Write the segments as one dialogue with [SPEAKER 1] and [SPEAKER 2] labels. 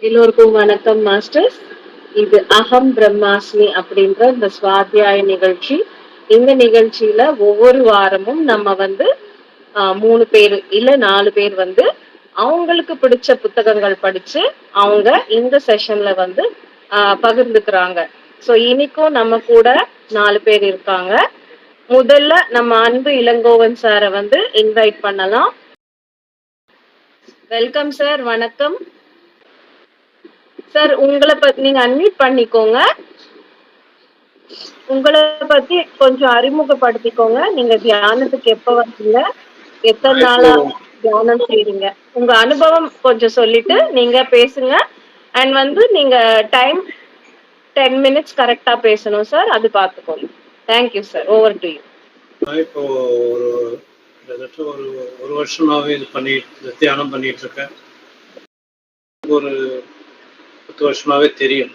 [SPEAKER 1] எல்லோருக்கும் வணக்கம் மாஸ்டர்ஸ். இது அகம் பிரம்மாஸ்மி அப்படின்ற இந்த சுவாத்தியாய நிகழ்ச்சி. இந்த நிகழ்ச்சியில ஒவ்வொரு வாரமும் நம்ம வந்து 3 பேர் இல்ல 4 பேர் வந்து அவங்களுக்கு பிடிச்ச புத்தகங்கள் படிச்சு அவங்க இந்த செஷன்ல வந்து பகிர்ந்துக்கிறாங்க. ஸோ இன்னைக்கும் நம்ம கூட 4 பேர் இருக்காங்க. முதல்ல நம்ம அன்பு இளங்கோவன் சாரை வந்து இன்வைட் பண்ணலாம். வெல்கம் சார், வணக்கம் சார். உங்களை பத்தி நீங்க அன்மியூட் பண்ணிக்கோங்க. உங்களை பத்தி கொஞ்சம் அறிமுகப்படுத்திக்கோங்க. நீங்க தியானத்துக்கு எப்ப வந்தீங்க, எத்தனை நாளா தியானம் செய்றீங்க, உங்க அனுபவம் கொஞ்சம் சொல்லிட்டு நீங்க பேசுங்க. அண்ட் வந்து நீங்க டைம் 10 மினிட்ஸ் கரெக்டா பேசணும் சார், அது பார்த்துக்கோங்க. Thank you sir, over to you.
[SPEAKER 2] இப்போ கிட்டத்தட்ட ஒரு வருஷமாவே தியானம் பண்ணிட்டு இருக்கேன். ஒரு 10 வருஷமாவே தெரியும்.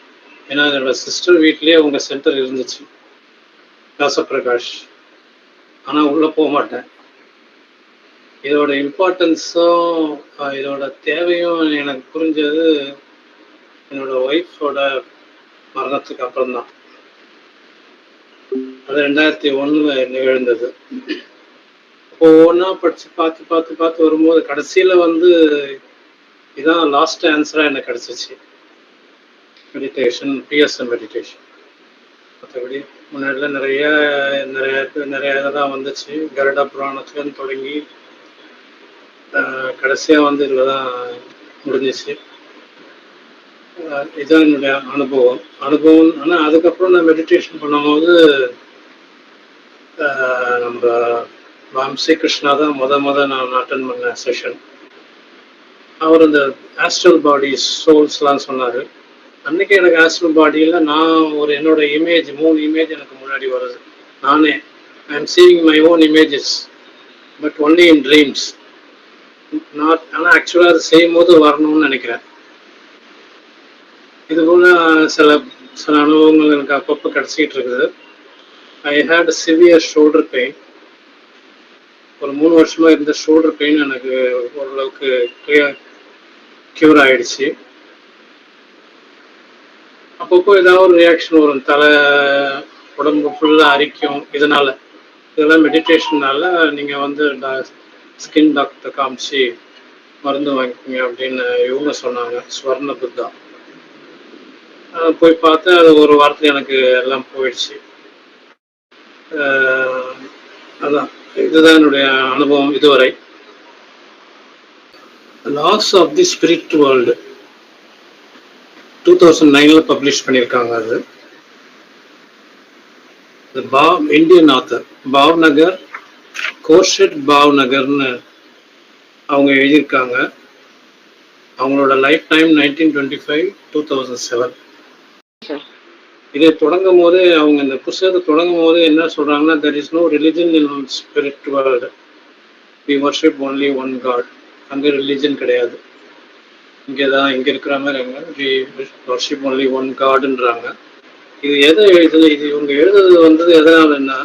[SPEAKER 2] ஏன்னா என்னோட சிஸ்டர் வீட்லயே உங்க சென்டர் இருந்துச்சு, ராசப்பிரகாஷ். ஆனா உள்ள போக மாட்டேன். இதோட இம்பார்ட்டன்ஸும் இதோட தேவையும் எனக்கு புரிஞ்சது என்னோட ஒய்ஃபோட மரணத்துக்கு அப்புறம் தான். அது 2001 நிகழ்ந்தது. அப்போ ஒவ்வொன்றா படிச்சு பார்த்து வரும்போது கடைசியில வந்து இதான் லாஸ்ட் ஆன்சரா எனக்கு கிடைச்சிச்சு. Meditation, BSM meditation. மற்றபடி முன்னாடிலாம் நிறைய இதெல்லாம் வந்துச்சு. கருடா புராணத்துலேருந்து தொடங்கி கடைசியாக வந்து இதில் தான் முடிஞ்சிச்சு. இதுதான் என்னுடைய அனுபவம். ஆனால் அதுக்கப்புறம் நான் மெடிடேஷன் பண்ணும்போது நம்ம வம்சி கிருஷ்ணா தான் நான் அட்டன் பண்ண செஷன். அவர் இந்த ஆஸ்ட்ரல் பாடி சோல்ஸ்லாம் சொன்னார். அன்னைக்கு எனக்கு ஆஸ்ட்ரல் பாடியில் நான் என்னோட இமேஜ் 3 இமேஜ் எனக்கு முன்னாடி வருது. நானே I am seeing my own images, but only in dreams. ஆனால் ஆக்சுவலாக அது செய்யும் போது வரணும்னு நினைக்கிறேன். இது போல சில அனுபவங்கள் எனக்கு அப்பப்போ கிடச்சிக்கிட்டு இருக்குது. ஐ ஹேட் சிவியர் ஷோல்டர் பெயின். ஒரு 3 வருஷமா இருந்த ஷோல்டர் பெயின் எனக்கு ஓரளவுக்கு கியூர் ஆயிடுச்சு. அப்பப்போ ஏதாவது ஒரு ரியாக்ஷன் வரும், தலை உடம்பு ஃபுல்லாக அரிக்கும். இதெல்லாம் மெடிடேஷன்னால நீங்கள் வந்து ஸ்கின் டாக்டர் காமிச்சு மருந்து வாங்கிக்கோங்க அப்படின்னு இவங்க சொன்னாங்க, ஸ்வர்ண புத்தா. போய் பார்த்து அது ஒரு வாரத்தில் எனக்கு எல்லாம் போயிடுச்சு. அதான் இதுதான் என்னுடைய அனுபவம் இதுவரை. Laws of the spirit world 2009 publish பண்ணியிருக்காங்க. அது இந்தியன் ஆத்தர் பாவ்நகர், கோர்ஷெட் பாவ்நகர்னு அவங்க எழுதியிருக்காங்க. அவங்களோட லைஃப் டைம் 1925-2007. இதை தொடங்கும் போது அவங்க இந்த புத்தகத்தை தொடங்கும் போது என்ன சொல்றாங்கன்னா, there is no religion in spirit world, we worship only one God. அங்க ரிலிஜன் கிடையாது, இங்க இருக்கிற மாதிரி அங்க we worship only one Godன்றாங்க. இது எதை எழுதுது, இது இவங்க எழுதுறது வந்தது எதனாலன்னா,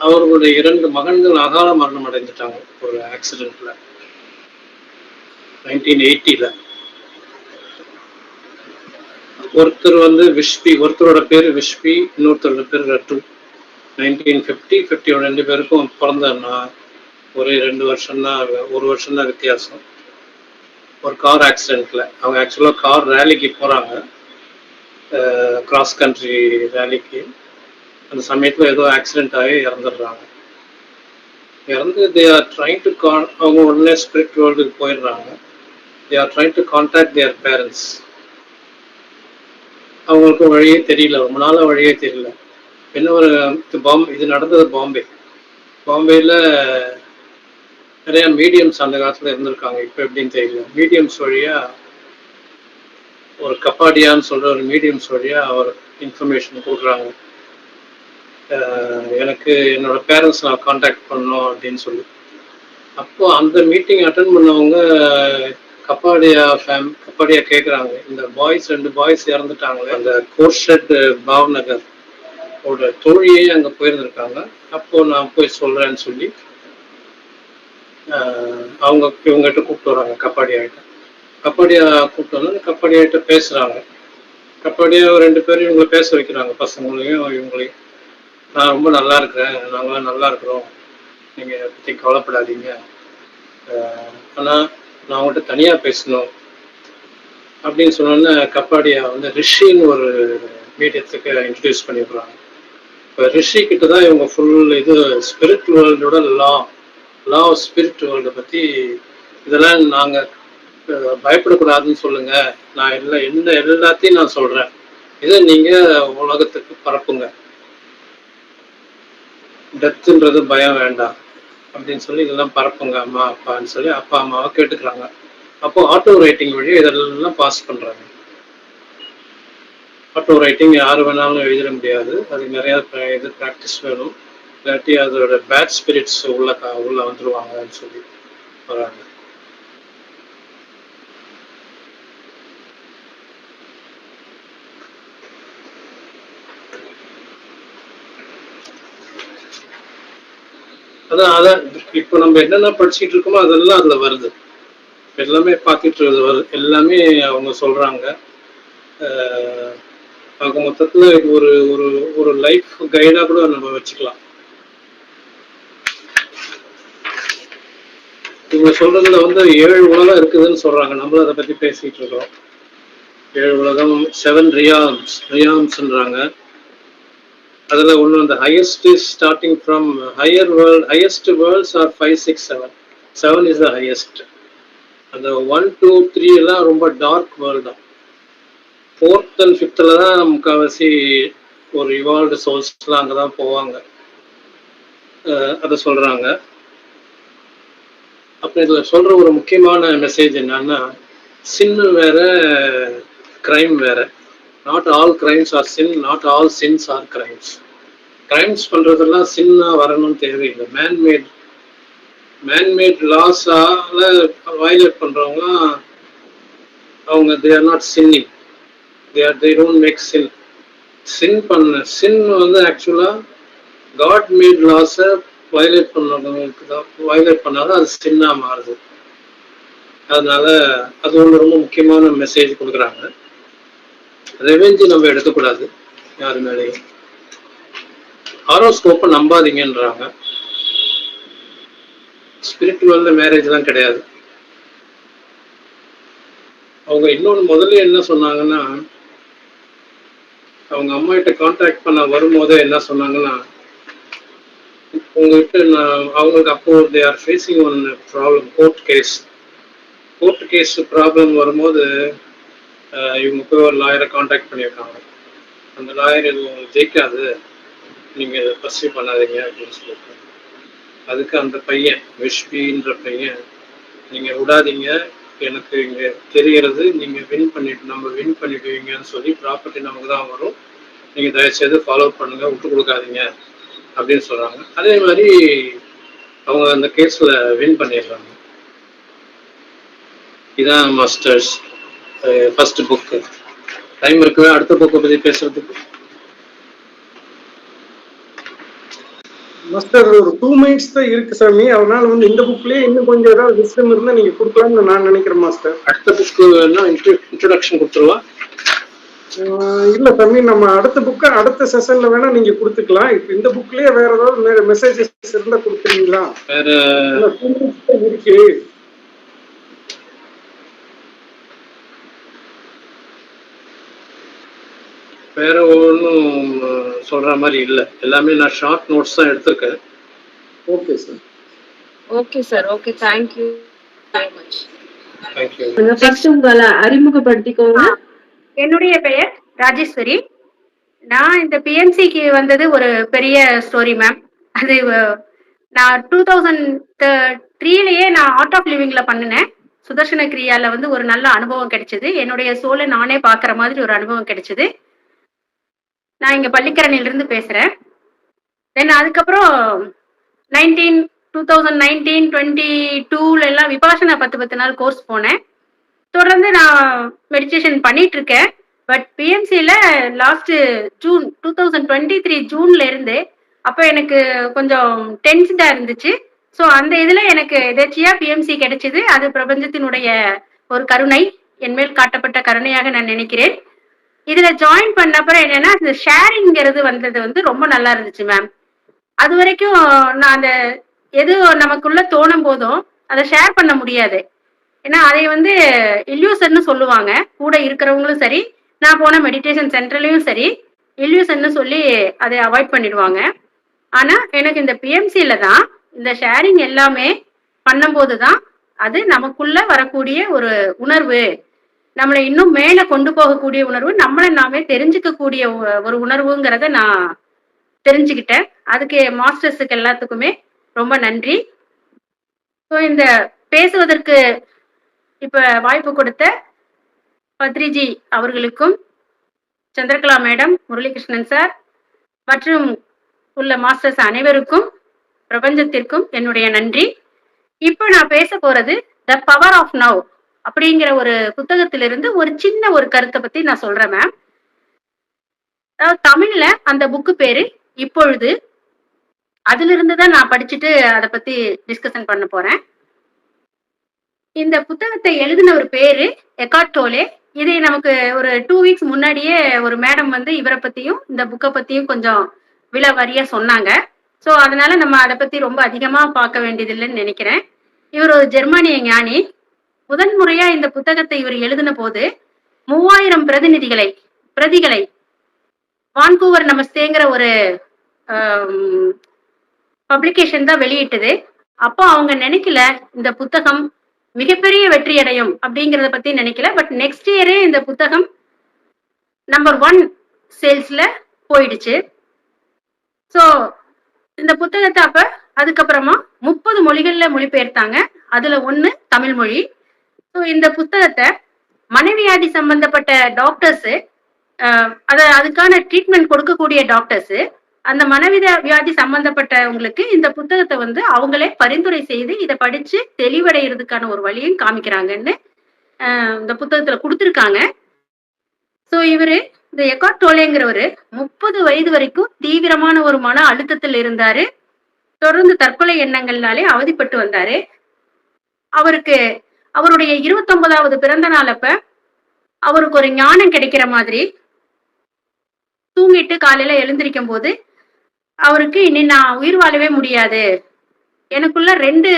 [SPEAKER 2] அவர்களுடைய 2 மகன்கள் அகால மரணம் அடைஞ்சிட்டாங்க ஒரு ஆக்சிடென்ட்ல 1980. ஒருத்தர் வந்து விஷ்பி, ஒருத்தரோட பேரு விஷ்பி, இன்னொருத்தரோட பேர் ரட்டு. 1950 2 பேருக்கும் பிறந்தன்னா ஒரே 2 வருஷம் தான், 1 வருஷம் தான் வித்தியாசம். ஒரு கார் ஆக்சிடென்ட்ல அவங்க ஆக்சுவலாக கார் ரேலிக்கு போறாங்க, கிராஸ் கண்ட்ரி ரேலிக்கு. அந்த சமயத்தில் ஏதோ ஆக்சிடென்ட் ஆகி இறந்துடுறாங்க. தே ஆர் ட்ரைங் டு அவங்க உடனே ஸ்பிரிட் வேர்ல்டுக்கு போயிடுறாங்க. They are trying to contact their parents. அவங்களுக்கு வழியே தெரியல, ரொம்ப நாளாக வழியே தெரியல. என்ன ஒரு இது நடந்தது பாம்பேயில் நிறைய மீடியம்ஸ் அந்த காலத்தில் இருந்திருக்காங்க. இப்போ எப்படின்னு தெரியல. மீடியம்ஸ் வழியா ஒரு கப்பாடியான்னு சொல்ற ஒரு மீடியம்ஸ் வழியா அவர் இன்ஃபர்மேஷன் கொடுக்குறாங்க, எனக்கு என்னோட பேரண்ட்ஸ் நான் கான்டாக்ட் பண்ணணும் அப்படின்னு சொல்லி. அப்போ அந்த மீட்டிங் அட்டன் பண்ணவங்க கப்பாடியா கேட்குறாங்க, இந்த 2 பாய்ஸ் இறந்துட்டாங்க, அந்த கோர்ஷெட் பாவ்நகர் ஓட தோழியே அங்கே போயிருந்திருக்காங்க, அப்போ நான் போய் சொல்றேன்னு சொல்லி அவங்க இவங்ககிட்ட கூப்பிட்டு வராங்க கப்பாடியாகிட்ட. கப்பாடியா கூப்பிட்டு வந்து கப்பாடியாகிட்ட பேசுகிறாங்க. கப்பாடியா 2 பேரும் இவங்களை பேச வைக்கிறாங்க, பசங்களையும் இவங்களையும். நான் ரொம்ப நல்லா இருக்கிறேன், நாங்களாம் நல்லா இருக்கிறோம், நீங்கள் இதை பற்றி கவலைப்படாதீங்க, ஆனால் நான் அவங்கள்ட்ட தனியாக பேசணும் அப்படின்னு சொன்னோன்னே கப்பாடியா வந்து ரிஷின்னு ஒரு மீடியத்துக்கு இன்ட்ரடியூஸ் பண்ணிடுறாங்க. இப்போ ரிஷி கிட்ட தான் இவங்க ஃபுல் இது ஸ்பிரிட் வேர்ல்டோட லா ஆஃப் ஸ்பிரிட் வேர்ல்டை பற்றி இதெல்லாம் நாங்கள் பயப்படக்கூடாதுன்னு சொல்லுங்க, நான் எல்லாத்தையும் நான் சொல்கிறேன், இதை நீங்கள் உலகத்துக்கு பரப்புங்க, டெத்துன்றது பயம் வேண்டாம் அப்படின்னு சொல்லி இதெல்லாம் பரப்புங்க அம்மா அப்பான்னு சொல்லி அப்பா அம்மாவை கேட்டுக்கிறாங்க. அப்போ ஆட்டோ ரைட்டிங் வழி இதெல்லாம் பாஸ் பண்ணுறாங்க. ஆட்டோ ரைட்டிங் யார் வேணாலும் எழுதிட முடியாது, அதுக்கு நிறையா இது ப்ராக்டிஸ் வேணும், இல்லாட்டி அதோட பேட் ஸ்பிரிட்ஸ் உள்ள வந்துடுவாங்கன்னு சொல்லி வராங்க. அதான் இப்போ நம்ம என்னென்ன படிச்சுட்டு இருக்கோமோ அதெல்லாம் அதுல வருது, எல்லாமே பார்த்துட்டு வருது, எல்லாமே அவங்க சொல்றாங்க. ஆக மொத்தத்துல இது ஒரு ஒரு ஒரு லைஃப் கைடா கூட நம்ம வச்சுக்கலாம். இவங்க சொல்றதுல வந்து 7 உலகம் இருக்குதுன்னு சொல்றாங்க, நம்மளும் அதை பத்தி பேசிட்டு இருக்கோம். 7 உலகம், 7 ரியாம்ஸ்ன்றாங்க. அதுல ஒண்ணு அந்த highest is starting from highest worlds are 5, 6, 7. 7 is the highest. அந்த 1, 2, 3 எல்லாம் ரொம்ப டார்க் வேர்ல்ட் தான். 4th and 5th தான் முக்கால்வாசி ஒரு இவால்வ்டு சோல்ஸ்லாம் அங்கதான் போவாங்க, அதை சொல்றாங்க. அப்ப இதுல சொல்ற ஒரு முக்கியமான மெசேஜ் என்னன்னா, சின்னு வேற கிரைம் வேற. Not all crimes are sin, not all sins are crimes. Crimes பண்றதெல்லாம் சின்னா வரணும்னு தேவையில்லை. மேன்மேட் லாஸால வயலேட் பண்றவங்க அவங்க they are not sinning, they don't make sin. Sin வந்து ஆக்சுவலா காட் மேட் லாஸை வயலேட் பண்ணவங்களுக்கு தான், வயலேட் பண்ணாதான் அது சின்னா மாறுது. அதனால அது ஒன்று ரொம்ப முக்கியமான மெசேஜ் கொடுக்குறாங்க. ரெவெஞ்சு நம்ம எடுக்கக்கூடாது யாரு மேலேயும். ஹாரோஸ்கோப்பை நம்பாதீங்கன்றாங்க. ஸ்பிரிச்சுவல்ல மேரேஜ்லாம் கிடையாது. அவங்க இன்னொன்று முதல்ல என்ன சொன்னாங்கன்னா, அவங்க அம்மா கிட்ட கான்டாக்ட் பண்ண வரும்போதே என்ன சொன்னாங்கன்னா, உங்ககிட்ட அவங்களுக்கு அப்போ they are facing one problem, court case problem வரும்போது இவங்க போய் ஒரு லாயரை கான்டாக்ட் பண்ணியிருக்காங்க. அந்த லாயர் எதுவும் ஜெயிக்காது, நீங்கள் பர்சியூ பண்ணாதீங்க அப்படின்னு சொல்லியிருக்காங்க. அதுக்கு அந்த பையன் விஷ்பின்ற பையன், நீங்கள் விடாதீங்க, எனக்கு இங்கே தெரிகிறது நீங்கள் நம்ம வின் பண்ணிடுவீங்கன்னு சொல்லி ப்ராப்பர்ட்டி நமக்கு தான் வரும், நீங்கள் தயவுசெய்து ஃபாலோ பண்ணுங்க, விட்டு கொடுக்காதீங்க அப்படின்னு சொல்கிறாங்க. அதே மாதிரி அவங்க அந்த கேஸில் வின் பண்ணிடுறாங்க. இதான் மாஸ்டர்ஸ் ஃபர்ஸ்ட் புக்கு. டைம் இருக்குவே அடுத்த புக்கை பற்றி பேசுறதுக்கு?
[SPEAKER 3] மாஸ்டர் ஒரு 2 minutes தான் இருக்கு சாமி, அதனால வந்து இந்த புக்லயே இன்னும் கொஞ்சம் ஏதாவது விஸ்டம் இருந்தா நீங்க கொடுக்கலாம்னு நான் நினைக்கிறேன் மாஸ்டர்.
[SPEAKER 2] அடுத்த புக்கு இன்ட்ரோடக்ஷன் கொடுத்துருவா?
[SPEAKER 3] இல்ல சாமி, நம்ம அடுத்த புக்கை அடுத்த செஷன்ல வேணா நீங்க கொடுத்துக்கலாம். இப்ப இந்த புக்லயே வேற ஏதாவது மெசேஜஸ் இருந்தா கொடுத்துறீங்களா?
[SPEAKER 2] வேற
[SPEAKER 3] இருக்கு.
[SPEAKER 2] வேற ஒன்றும் சொல்ற மாதிரி இல்லை, எல்லாமே நான் ஷார்ட் நோட்ஸ் தான் எடுத்திருக்கேன்.
[SPEAKER 3] Okay sir.
[SPEAKER 1] Okay sir, okay, thank you very much.
[SPEAKER 2] Thank you.
[SPEAKER 1] First உங்களை அறிமுகப்படுத்திக்கோங்க.
[SPEAKER 4] என்னுடைய பெயர் ராஜேஸ்வரி. நான் இந்த பிஎம்சிக்கு வந்தது ஒரு பெரிய ஸ்டோரி மேம். அது நான் 2003லயே நான் ஆர்ட் ஆஃப் லிவிங்ல பண்ணினேன். சுதர்சன கிரியால வந்து ஒரு நல்ல அனுபவம் கிடைச்சது. என்னுடைய சோலை நானே பார்க்குற மாதிரி ஒரு அனுபவம் கிடைச்சது. நான் இங்க பள்ளிக்கரணையிலிருந்து பேசுறேன். தென் அதுக்கப்புறம் 2019, 22 எல்லாம் விபாசனா 10 நாள் கோர்ஸ் போனேன். தொடர்ந்து நான் மெடிடேஷன் பண்ணிட்டு இருக்கேன். பட் பிஎம்சியில் லாஸ்ட் ஜூன் 2023 ஜூன்ல இருந்து அப்போ எனக்கு கொஞ்சம் டென்ஸ்டா இருந்துச்சு. ஸோ அந்த இதுல எனக்கு எதேச்சியா பிஎம்சி கிடைச்சது. அது பிரபஞ்சத்தினுடைய ஒரு கருணை, என்மேல் காட்டப்பட்ட கருணையாக நான் நினைக்கிறேன். இதுல ஜாயின் பண்ண அப்புறம் என்னன்னா, இந்த ஷேரிங்கிறது வந்தது வந்து ரொம்ப நல்லா இருந்துச்சு மேம். அது வரைக்கும் நான் அந்த எது நமக்குள்ள தோணும் போதும் அதை ஷேர் பண்ண முடியாது. ஏன்னா அதை வந்து இல்யூசன்னு சொல்லுவாங்க. கூட இருக்கிறவங்களும் சரி, நான் போன மெடிடேஷன் சென்டர்லயும் சரி, இல்யூசன்னு சொல்லி அதை அவாய்ட் பண்ணிடுவாங்க. ஆனா எனக்கு இந்த பிஎம்சில தான் இந்த ஷேரிங் எல்லாமே பண்ணும்போது தான் அது நமக்குள்ள வரக்கூடிய ஒரு உணர்வு, நம்மளை இன்னும் மேல கொண்டு போகக்கூடிய உணர்வு, நம்மளை நாமே தெரிஞ்சுக்கக்கூடிய ஒரு உணர்வுங்கிறத நான் தெரிஞ்சுக்கிட்டேன். அதுக்கு மாஸ்டர்ஸுக்கு எல்லாத்துக்குமே ரொம்ப நன்றி. ஸோ இந்த பேசுவதற்கு இப்ப வாய்ப்பு கொடுத்த பத்ரிஜி அவர்களுக்கும், சந்திரகலா மேடம், முரளிகிருஷ்ணன் சார் மற்றும் உள்ள மாஸ்டர்ஸ் அனைவருக்கும், பிரபஞ்சத்திற்கும் என்னுடைய நன்றி. இப்ப நான் பேச போறது த பவர் ஆஃப் நவ் அப்படிங்கிற ஒரு புத்தகத்திலிருந்து ஒரு சின்ன ஒரு கருத்தை பத்தி நான் சொல்றேன் மேம். அதாவது தமிழ்ல அந்த புக்கு பேரு இப்பொழுது. அதுல இருந்து தான் நான் படிச்சுட்டு அதை பத்தி டிஸ்கஷன் பண்ண போறேன். இந்த புத்தகத்தை எழுதின ஒரு பேரு எக்கார்ட் டோலே. இதை நமக்கு ஒரு 2 வீக்ஸ் முன்னாடியே ஒரு மேடம் வந்து இவரை பத்தியும் இந்த புக்கை பத்தியும் கொஞ்சம் விலாவாரியா சொன்னாங்க. ஸோ அதனால நம்ம அதை பத்தி ரொம்ப அதிகமா பார்க்க வேண்டியது இல்லைன்னு நினைக்கிறேன். இவர் ஒரு ஜெர்மானிய ஞானி. முதன் முறையா இந்த புத்தகத்தை இவர் எழுதின போது 3000 பிரதிகளை வான்கூவர் நமஸ்தேங்கிற ஒரு பப்ளிகேஷன் தான் வெளியிட்டது. அப்போ அவங்க நினைக்கல இந்த புத்தகம் மிகப்பெரிய வெற்றி அடையும் அப்படிங்கிறத பத்தி நினைக்கல. பட் நெக்ஸ்ட் இயரே இந்த புத்தகம் நம்பர் 1 சேல்ஸ்ல போயிடுச்சு. ஸோ இந்த புத்தகத்தை அப்ப அதுக்கப்புறமா 30 மொழிகள்ல மொழிபெயர்த்தாங்க. அதுல 1 தமிழ் மொழி. ஸோ இந்த புத்தகத்தை மனவியாதி சம்பந்தப்பட்ட டாக்டர்ஸ், அதுக்கான ட்ரீட்மெண்ட் கொடுக்கக்கூடிய டாக்டர்ஸ், அந்த வியாதி சம்பந்தப்பட்டவங்களுக்கு இந்த புத்தகத்தை வந்து அவங்களே பரிந்துரை செய்து இதை படிச்சு தெளிவடைகிறதுக்கான ஒரு வழியும் காமிக்கிறாங்கன்னு இந்த புத்தகத்துல கொடுத்துருக்காங்க. ஸோ இவரு இந்த எக்கார்ட் டோலேங்கிறவரு 30 வயது வரைக்கும் தீவிரமான ஒரு மன அழுத்தத்தில் இருந்தாரு. தொடர்ந்து தற்கொலை எண்ணங்கள்னாலே அவதிப்பட்டு வந்தாரு. அவருக்கு அவருடைய 29வது பிறந்த நாள் அப்ப அவருக்கு ஒரு ஞானம் கிடைக்கிற மாதிரி தூங்கிட்டு காலையில எழுந்திருக்கும் போது அவருக்கு இனி நான் உயிர் வாழவே முடியாது, எனக்குள்ள 2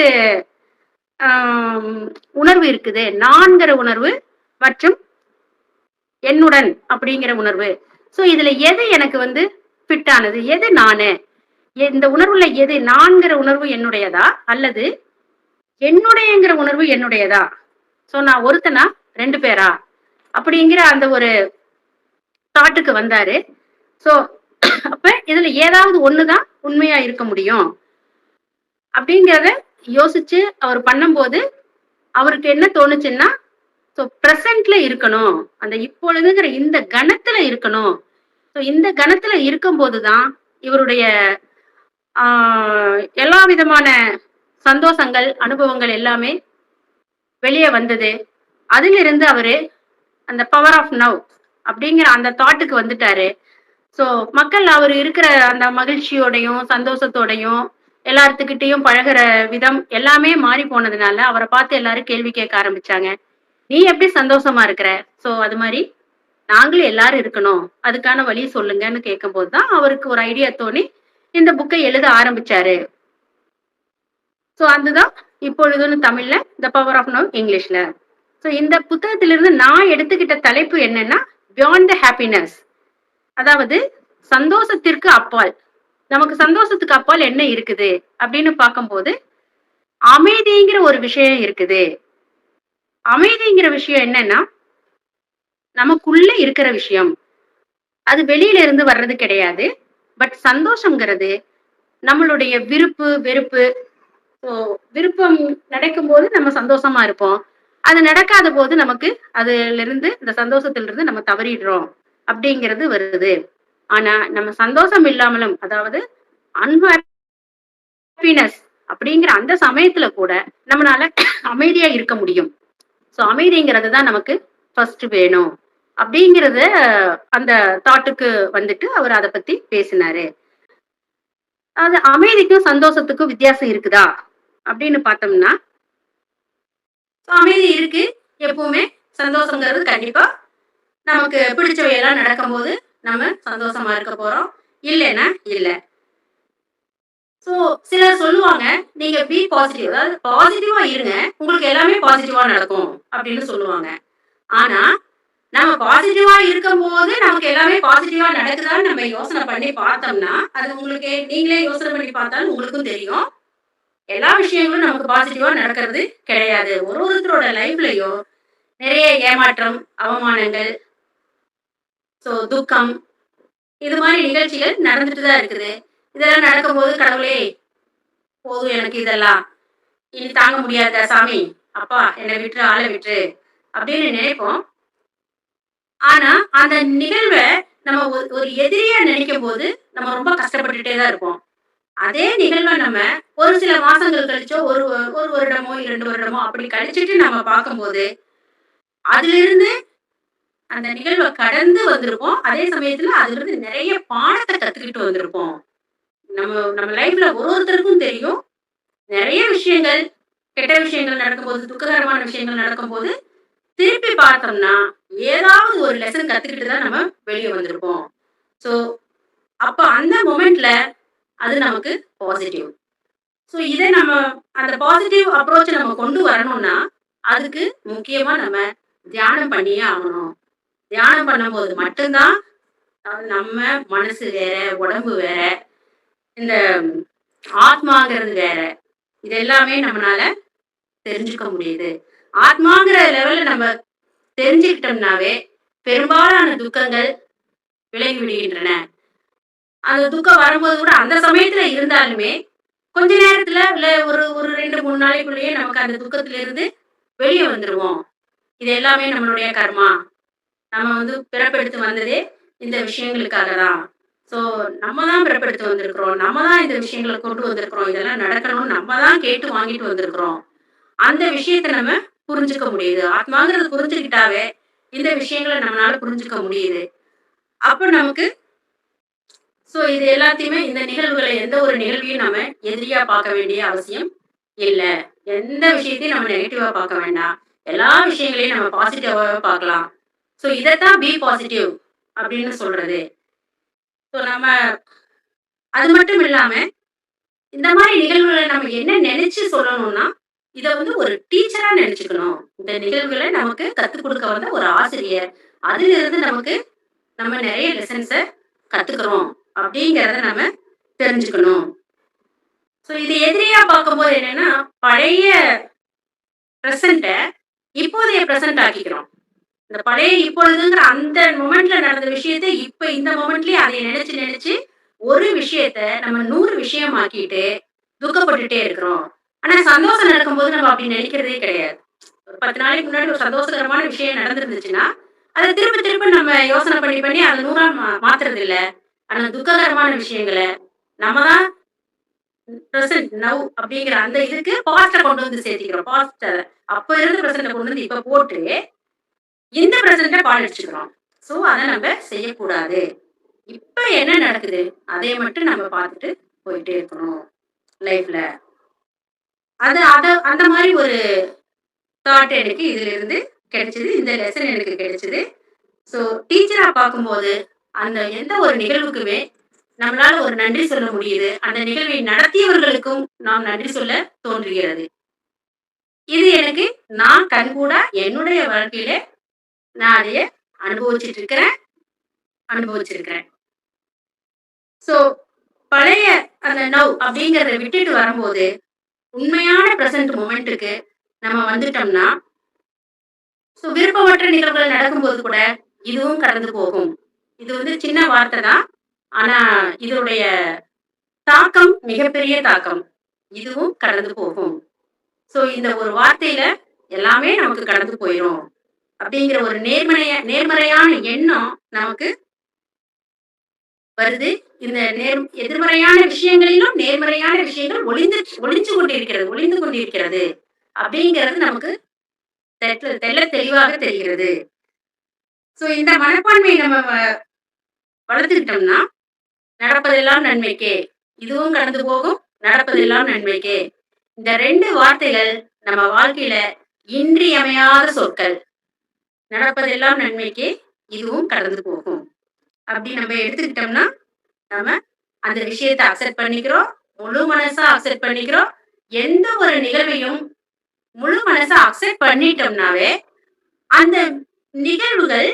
[SPEAKER 4] உணர்வு இருக்குது, நான்கிற உணர்வு மற்றும் என்னுடன் அப்படிங்கிற உணர்வு. சோ இதுல எது எனக்கு வந்து ஃபிட் ஆனது, எது நானு, இந்த உணர்வுல எது நான்கிற உணர்வு என்னுடையதா அல்லது என்னுடையங்கிற உணர்வு என்னுடையதா, சோ நான் ஒருத்தனா 2 பேரா அப்படிங்கிற அந்த ஒரு தாட்டுக்கு வந்தாரு. சோ அப்ப இதுல ஏதாவது ஒண்ணுதான் உண்மையா இருக்க முடியும் அப்படிங்கிறத யோசிச்சு அவர் பண்ணும்போது அவருக்கு என்ன தோணுச்சுன்னா, ஸோ ப்ரெசன்ட்ல இருக்கணும், அந்த இப்பொழுதுங்கிற இந்த கணத்துல இருக்கணும். ஸோ இந்த கணத்துல இருக்கும் போதுதான் இவருடைய எல்லா விதமான சந்தோஷங்கள், அனுபவங்கள் எல்லாமே வெளியே வந்தது. அதிலிருந்து அவரு அந்த பவர் ஆஃப் நவ் அப்படிங்கிற அந்த தாட்டுக்கு வந்துட்டாரு. ஸோ மக்கள் அவர் இருக்கிற அந்த மகிழ்ச்சியோடையும் சந்தோஷத்தோடையும் எல்லாத்துக்கிட்டையும் பழகிற விதம் எல்லாமே மாறி போனதுனால அவரை பார்த்து எல்லாரும் கேள்வி கேட்க ஆரம்பிச்சாங்க. நீ எப்படி சந்தோஷமா இருக்கிற? ஸோ அது மாதிரி நாங்களும் எல்லாரும் இருக்கணும், அதுக்கான வழி சொல்லுங்கன்னு கேட்கும் போதுதான் அவருக்கு ஒரு ஐடியா தோணி இந்த புக்கை எழுத ஆரம்பிச்சாரு. ஸோ அதுதான் இப்பொழுதுன்னு தமிழ்ல, த பவர் ஆஃப் நவ் இங்கிலீஷ்ல. ஸோ இந்த புத்தகத்திலிருந்து நான் எடுத்துக்கிட்ட தலைப்பு என்னன்னா, பியாண்ட் த ஹாப்பினஸ். அதாவது சந்தோஷத்திற்கு அப்பால், நமக்கு சந்தோஷத்துக்கு அப்பால் என்ன இருக்குது அப்படின்னு பார்க்கும்போது அமைதிங்கிற ஒரு விஷயம் இருக்குது. அமைதிங்கிற விஷயம் என்னன்னா நமக்குள்ள இருக்கிற விஷயம், அது வெளியில இருந்து வர்றது கிடையாது. பட் சந்தோஷம்ங்கிறது நம்மளுடைய விருப்பு வெறுப்பு. விருப்பம் நடக்கும் போது நம்ம சந்தோஷமா இருப்போம், அது நடக்காத போது நமக்கு அதுல இருந்து, இந்த சந்தோஷத்திலிருந்து நம்ம தவறிடுறோம் அப்படிங்கிறது வருது. ஆனா நம்ம சந்தோஷம் இல்லாமலும், அதாவது அன்ஹாப்பினஸ் அப்படிங்கிற அந்த சமயத்துல கூட நம்மளால அமைதியா இருக்க முடியும். சோ அமைதிங்கிறது தான் நமக்கு ஃபர்ஸ்ட் வேணும் அப்படிங்கறத அந்த தாட்டுக்கு வந்துட்டு அவர் அதை பத்தி பேசினாரு. அது அமைதிக்கும் சந்தோஷத்துக்கும் வித்தியாசம் இருக்குதா அப்படின்னு பார்த்தோம்னா, அமைதி இருக்கு. எப்பவுமே சந்தோஷங்கிறது கண்டிப்பா நமக்கு பிடிச்சவையெல்லாம் நடக்கும்போது நம்ம சந்தோஷமா இருக்க போறோம். இல்லைன்னா இல்ல. ஸோ சிலர் சொல்லுவாங்க, நீங்க பி பாசிட்டிவ். அதாவது பாசிட்டிவா இருங்க. உங்களுக்கு எல்லாமே பாசிட்டிவா நடக்கும் அப்படின்னு சொல்லுவாங்க. ஆனா, நம்ம பாசிட்டிவா இருக்கும்போது நமக்கு எல்லாமே பாசிட்டிவா நடக்குதான்னு நம்ம யோசனை பண்ணி பார்த்தோம்னா, அது உங்களுக்கு நீங்களே யோசனை பண்ணி பார்த்தாலும் உங்களுக்கும் தெரியும். எல்லா விஷயங்களும் நமக்கு பாசிட்டிவா நடக்கிறது கிடையாது. ஒருத்தரோட லைஃப்லயும் நிறைய ஏமாற்றம், அவமானங்கள், துக்கம் இது மாரி நிகழ்ச்சிகள் நடந்துட்டு தான் இருக்குது. இதெல்லாம் நடக்கும்போது கடவுளே! போதும் எனக்கு இதெல்லாம். இனி தாங்க முடியாதுடா சாமி. அப்பா என்ன விட்டுரு, ஆள விட்டுரு அப்படின்னு நினைப்போம். ஆனா, அந்த நிகழ்வ நம்ம ஒரு எதிரியா நினைக்கும்போது, நம்ம ரொம்ப கஷ்டப்பட்டுட்டே தான் இருப்போம். அதே நிகழ்வ நம்ம ஒரு சில மாசங்கள் கழிச்சோ, ஒரு வருடமோ, 2 வருடமோ அப்படி கழிச்சுட்டு நம்ம பார்க்கும்போது, அதிலிருந்து அந்த நிகழ்வ கடந்து வந்திருப்போம். அதே சமயத்துல அதிலிருந்து நெறைய பாடத்த கத்துக்கிட்டு வந்திருப்போம். நம்ம நம்ம லைஃப்ல ஒருத்தருக்கும் தெரியும். நெறைய விஷயங்கள், கெட்ட விஷயங்கள் நடக்கும்போது, துக்ககரமான விஷயங்கள் நடக்கும்போது, திருப்பி பார்த்தோம்னா, ஏதாவது ஒரு லெசன் கத்துக்கிட்டு தான் நம்ம வெளிய வந்திருப்போம். ஸோ, அப்ப அந்த மொமெண்ட்ல அது நமக்கு பாசிட்டிவ். ஸோ, இத நம்ம அந்த பாசிட்டிவ் அப்ரோச்ச நம்ம கொண்டு வரணும்னா, அதுக்கு முக்கியமா நம்ம தியானம் பண்ணியே ஆகணும். தியானம் பண்ணும்போது மட்டும் தான் நம்ம மனசு வேற, உடம்பு வேற, இந்த ஆத்மாங்கிறது வேற. இது எல்லாமே நம்மனால தெரிஞ்சுக்க முடியுது. ஆத்மாங்கிற லெவல்ல நம்ம தெரிஞ்சுக்கிட்டோம்னாவே, பெரும்பாலான துக்கங்கள் விலகி விடுகின்றன. அந்த துக்கம் வரும்போது கூட அந்த சமயத்துல இருந்தாலுமே, கொஞ்ச நேரத்துல இல்ல ஒரு ஒரு 2, 3 நாளைக்குள்ளேயே நமக்கு அந்த துக்கத்திலிருந்து வெளிய வந்துருவோம். இது எல்லாமே நம்மளுடைய கர்மா. நம்ம பிறப்பெடுத்து வந்ததே இந்த விஷயங்களுக்காக தான். ஸோ நம்ம தான் பிறப்பெடுத்து வந்திருக்கிறோம். நம்ம தான் இந்த விஷயங்கள கொண்டு வந்திருக்கிறோம். இதெல்லாம் நடக்கணும்னு நம்ம தான் கேட்டு வாங்கிட்டு வந்திருக்கிறோம். அந்த விஷயத்த நம்ம புரிஞ்சுக்க முடியுது. ஆத்மாங்கிறது புரிஞ்சுக்கிட்டாவே, இந்த விஷயங்கள நம்மளால புரிஞ்சுக்க முடியுது. அப்ப நமக்கு இது எல்லாத்தையுமே இந்த நிகழ்வுகள எந்த ஒரு நிகழ்வையும் நம்ம எதிரியா பார்க்க வேண்டிய அவசியம் இல்ல. எந்த விஷயத்தையும் நம்ம நெகட்டிவா பார்க்க வேண்டாம். எல்லா விஷயங்களையும் நம்ம பாசிட்டிவாவே பார்க்கலாம். இதத்தான் பி பாசிட்டிவ் அப்படின்னு சொல்றது. நம்ம அது மட்டும் இல்லாம, இந்த மாரி நிகழ்வுகள நம்ம என்ன நெனச்சு சொல்லணும்னா, இத ஒரு டீச்சரா நெனச்சுக்கணும். இந்த நிகழ்வுகள நமக்கு கத்துக் குடுக்க வந்த ஒரு ஆசிரியர். அதிலிருந்து நமக்கு நம்ம நெறைய லெசன்ஸ கத்துக்கிறோம். அப்படிங்கிறத நம்ம தெரிஞ்சுக்கணும். இது எதிரியா பார்க்கும்போது என்னன்னா, பழைய பிரசன்ட்ட இப்போதைய பிரசன்ட் ஆக்கிக்கிறோம். இந்த பழைய இப்பொழுதுங்கிற அந்த மொமெண்ட்ல நடந்த விஷயத்த இப்ப இந்த மொமெண்ட்லயே அதை நினைச்சு நினைச்சு ஒரு விஷயத்த நம்ம 100 விஷயமாக்கிட்டு துக்கப்பட்டுட்டே இருக்கிறோம். ஆனா சந்தோஷம் நடக்கும்போது நம்ம அப்படி நினைக்கிறதே கிடையாது. ஒரு 10 நாளைக்கு முன்னாடி ஒரு சந்தோஷகரமான விஷயம் நடந்திருந்துச்சுன்னா, அத திரும்ப திரும்ப நம்ம யோசனை பண்ணி பண்ணி அத 100ஆ மாத்துறது இல்ல. ஆனா துக்ககரமான விஷயங்கள நம்ம தான் பிரசன்ட் நவ் அப்படிங்கிற அந்த இதுக்கு பாஸ்ட கொண்டு வந்து சேர்த்திக்கிறோம். பாஸ்ட் அப்ப இருந்த பிரசன்ட கொண்டு வந்து இப்ப போட்டு இந்த பிரசன்ட்ட பாழடிச்சுக்கிறோம். அத நம்ம செய்யக்கூடாது. இப்ப என்ன நடக்குது? அதை மட்டும் நம்ம பார்த்துட்டு போயிட்டே இருக்கணும் லைஃப்ல. அத அத அந்த மாரி ஒரு தாட் எனக்கு இதிலிருந்து கிடைச்சது. இந்த லெசன் எனக்கு கிடைச்சது. ஸோ டீச்சரா பார்க்கும்போது, அந்த எந்த ஒரு நிகழ்வுக்குமே நம்மளால ஒரு நன்றி சொல்ல முடியுது. அந்த நிகழ்வை நடத்தியவர்களுக்கும் நாம் நன்றி சொல்ல தோன்றுகிறது. இது எனக்கு நான் கண்கூடா என்னுடைய வாழ்க்கையில நான் அதைய அனுபவிச்சிருக்கிறேன். ஸோ பழைய அந்த நவ் அப்படிங்கிறத விட்டுட்டு வரும்போது, உண்மையான பிரசன்ட் மொமெண்ட்டுக்கு நம்ம வந்துட்டோம்னா, விருப்பமற்ற நிகழ்வுகள் நடக்கும்போது கூட இதுவும் கடந்து போகும். இது சின்ன வார்த்தை தான். ஆனா இதனுடைய தாக்கம் மிகப்பெரிய தாக்கம். இதுவும் கடந்து போகும். இந்த ஒரு வார்த்தையில எல்லாமே நமக்கு கடந்து போயிரும். அப்படிங்கிற ஒரு நேர்மறையான எண்ணம் நமக்கு வருது. இந்த எதிர்மறையான விஷயங்களிலும் நேர்மறையான விஷயங்கள் ஒளிந்து கொண்டிருக்கிறது அப்படிங்கிறது நமக்கு தெள்ளத் தெளிவாக தெரிகிறது. இந்த மனப்பான்மையை நம்ம வளர்த்துக்கிட்டோம்னா, நடப்பதெல்லாம் நன்மைக்கே. இதுவும் கடந்து போகும். நடப்பதெல்லாம் நன்மைக்கே. இந்த 2 வார்த்தைகள் நம்ம வாழ்க்கையில இன்றியமையாத சொற்கள். நடப்பதெல்லாம் நன்மைக்கு, இதுவும் கடந்து போகும். அப்படி நம்ம எடுத்துக்கிட்டோம்னா, நம்ம அந்த விஷயத்த அக்செப்ட் பண்ணிக்கிறோம். முழு மனசா அக்செப்ட் பண்ணிக்கிறோம். எந்த ஒரு நிகழ்வையும் முழு மனசா அக்செப்ட் பண்ணிட்டோம்னாவே, அந்த நிகழ்வுகள்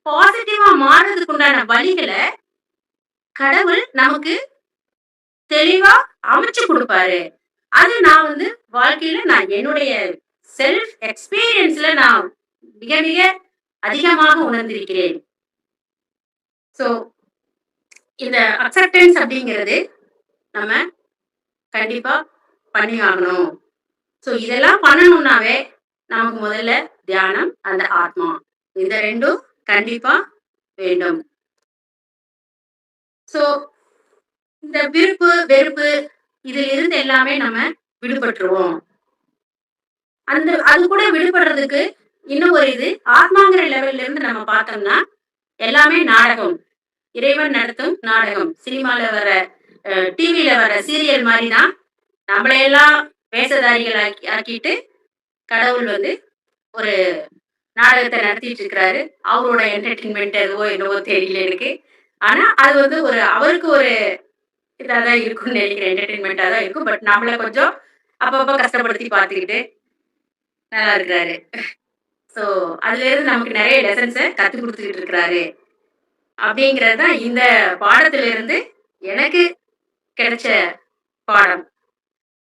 [SPEAKER 4] பாசிட்டிவா மாறுறதுக்கு உண்டான வழிகள கடவுள் நமக்கு தெளிவா அமைச்சு குடுப்பாரு. அது நான் வாழ்க்கையில நான் என்னுடைய செல்ஃப் எக்ஸ்பீரியன்ஸ்ல நான் மிக மிக அதிகமாக உணர்ந்திருக்கிறேன். சோ இந்த அக்செப்டன்ஸ் அப்படிங்கிறது நம்ம கண்டிப்பா பண்ணி ஆகணும். சோ இதெல்லாம் பண்ணணும்னாவே நமக்கு முதல்ல தியானம், அந்த ஆத்மா, இந்த 2ம் கண்டிப்பா வேண்டும். சோ இந்த விருப்பு வெறுப்பு இதுல இருந்து எல்லாமே நம்ம விடுபட்டுருவோம். அது கூட விடுபடுறதுக்கு இன்னும் ஒரு இது ஆத்மாங்கிற லெவல்ல இருந்து நம்ம பார்த்தோம்னா எல்லாமே நாடகம், இறைவன் நடத்தும் நாடகம். சினிமால வர டிவில வர சீரியல் மாதிரிதான் நம்மளையெல்லாம் வேஷதாரிகள் ஆக்கிட்டு கடவுள் ஒரு நாடகத்தை நடத்திட்டு இருக்கிறாரு. அவரோட என்டர்டெயின்மெண்ட் எதுவோ என்னவோ தெரியல எனக்கு. ஆனா அது அவருக்கு ஒரு இதாதான் இருக்கும்னு நினைக்கிறேன், என்டர்டெயின்மெண்டா தான் இருக்கும். பட் நம்மள கொஞ்சம் அப்பப்ப கஷ்டப்படுத்தி பார்த்துக்கிட்டு நல்லா இருக்கிறாரு. சோ அதுல இருந்து நமக்கு நிறைய லெசன்ஸை கத்து கொடுத்துக்கிட்டு இருக்கிறாரு. அப்படிங்கிறது தான் இந்த பாடத்துல இருந்து எனக்கு கிடைச்ச பாடம்.